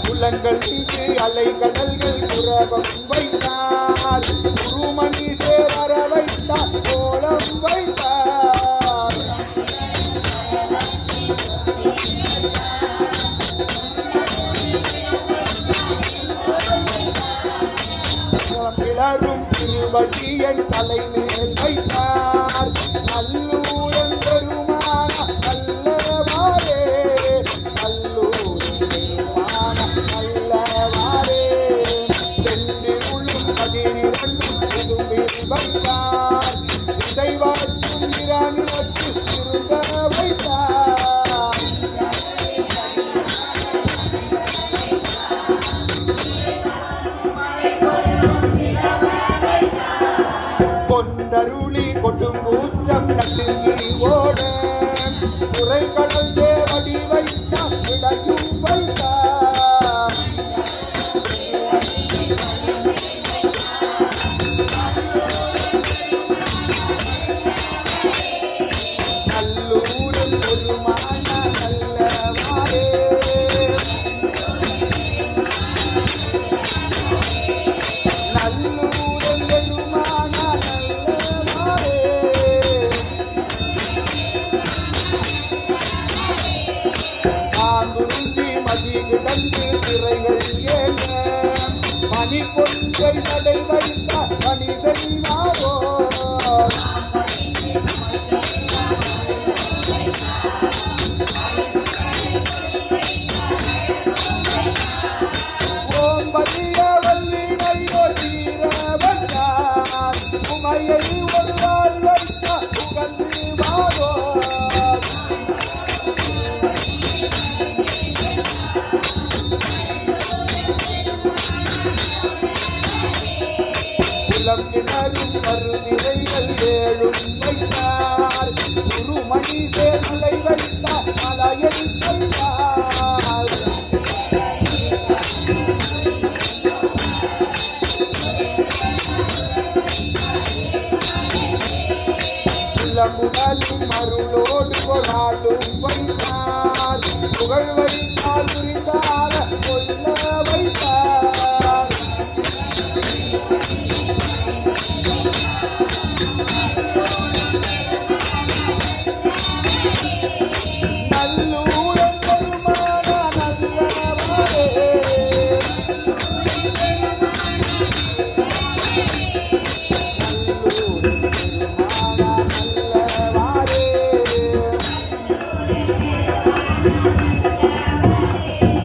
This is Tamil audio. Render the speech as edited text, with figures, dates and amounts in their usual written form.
குலங்கள் மீது அலைகடல்கள் புறவம் வைத்தார். குருமணி சேர வைத்தார், கோலம் வைத்தார். கிளறும் திருவடியன் தலைமேல் வைத்தார். நல்லூரன் பெருமான நல்லவாரே, நல்லூரன் பெருமான நல்லவாரே. சென்றிருளும் கதிரிரண்டும் எதும்பில் வைத்தார். இசைவாற்றும் இராணிவற்று இருந்த வைத்தார். கொண்டருளி கொடுங்கூச்சம் நடுங்கி ஓட குறைகடல் சேவடி வைத்தார், விளையும் வைத்தார். நல்லூரில் பெருமான நல்லவாரே, நல்லூரில் பெருமான நல்லவாரே. மாங்குறிஞ்சி மதி கிடந்து திரைகள் ஏங்க மணி கொண்டை நடை வைத்தார், பணி செய்வாரோ. ஓம்பதிய வல்வினையோ தீரவந்தார், உமையை ஒரு நாள் வைத்தார், உகந்து வாரோ. குலம் கிணறும் மறுநிலைகள் ஏழும் வைத்தார். குருமணி சேர்மலை வைத்தார், மலையை வைத்தார். குலமுடலும் அருளோடு கொடாலும் வைத்தார். புகழ் வைத்தார் புரிந்தார கொள்ள